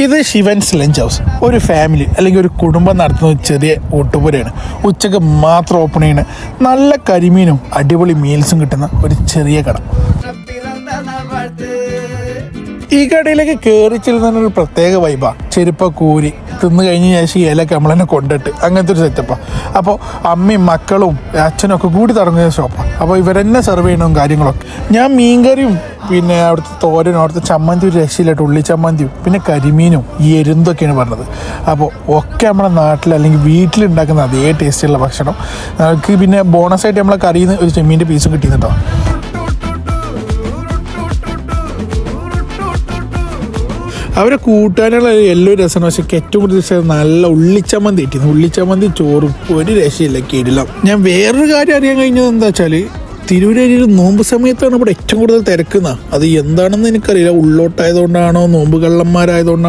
ഇത് ശിവൻസ് lunch house. ഒരു family അല്ലെങ്കിൽ ഒരു കുടുംബം നടത്തുന്ന ചെറിയ ഊട്ടുപുരയാണ്. ഉച്ചക്ക് മാത്രം ഓപ്പൺ ചെയ്യുന്ന നല്ല കരിമീനും അടിപൊളി മീൽസും കിട്ടുന്ന ഒരു ചെറിയ കട. ഈ കടയിലേക്ക് കയറി ചെല്ലുന്നൊരു പ്രത്യേക വൈബാ. ചെരുപ്പ കൂരി തിന്ന് കഴിഞ്ഞ ശേഷം ഇലയൊക്കെ നമ്മൾ തന്നെ കൊണ്ടിട്ട് അങ്ങനത്തെ ഒരു സെറ്റപ്പാണ്. അപ്പോൾ അമ്മയും മക്കളും അച്ഛനും ഒക്കെ കൂടി തുടങ്ങിയ ഷോപ്പാണ്. അപ്പോൾ ഇവരെന്നെ സെർവ് ചെയ്യണവും കാര്യങ്ങളൊക്കെ. ഞാൻ മീൻകറിയും പിന്നെ അവിടുത്തെ തോരനും അവിടുത്തെ ചമ്മന്തി ഒരു രക്ഷയിലായിട്ട് ഉള്ളി ചമ്മന്തിയും പിന്നെ കരിമീനും ഈ എരുന്തൊക്കെയാണ് പറഞ്ഞത്. അപ്പോൾ ഒക്കെ നമ്മുടെ നാട്ടിൽ അല്ലെങ്കിൽ വീട്ടിലുണ്ടാക്കുന്ന അതേ ടേസ്റ്റുള്ള ഭക്ഷണം. നമുക്ക് പിന്നെ ബോണസായിട്ട് നമ്മളെ കറിയിൽ നിന്ന് ഒരു ചെമ്മീൻ്റെ പീസും കിട്ടിയിട്ടുണ്ടോ. അവരെ കൂട്ടാനുള്ള എല്ലോ രസമാണ്. പക്ഷെ ഏറ്റവും കൂടുതൽ നല്ല ഉള്ളിച്ചമ്മന്തി കിട്ടിയിരുന്നു. ഉള്ളിച്ചമ്മന്തി ചോറും ഒരു രക്ഷയില്ല, കിടിലം. ഞാൻ വേറൊരു കാര്യം അറിയാൻ കഴിഞ്ഞത് എന്താ വെച്ചാൽ തിരൂരേരിയിൽ നോമ്പ് സമയത്താണ് ഇവിടെ ഏറ്റവും കൂടുതൽ തിരക്കുന്ന. അത് എന്താണെന്ന് എനിക്കറിയില്ല. ഉള്ളോട്ടായതുകൊണ്ടാണോ നോമ്പ് കള്ളന്മാരായതുകൊണ്ടാണോ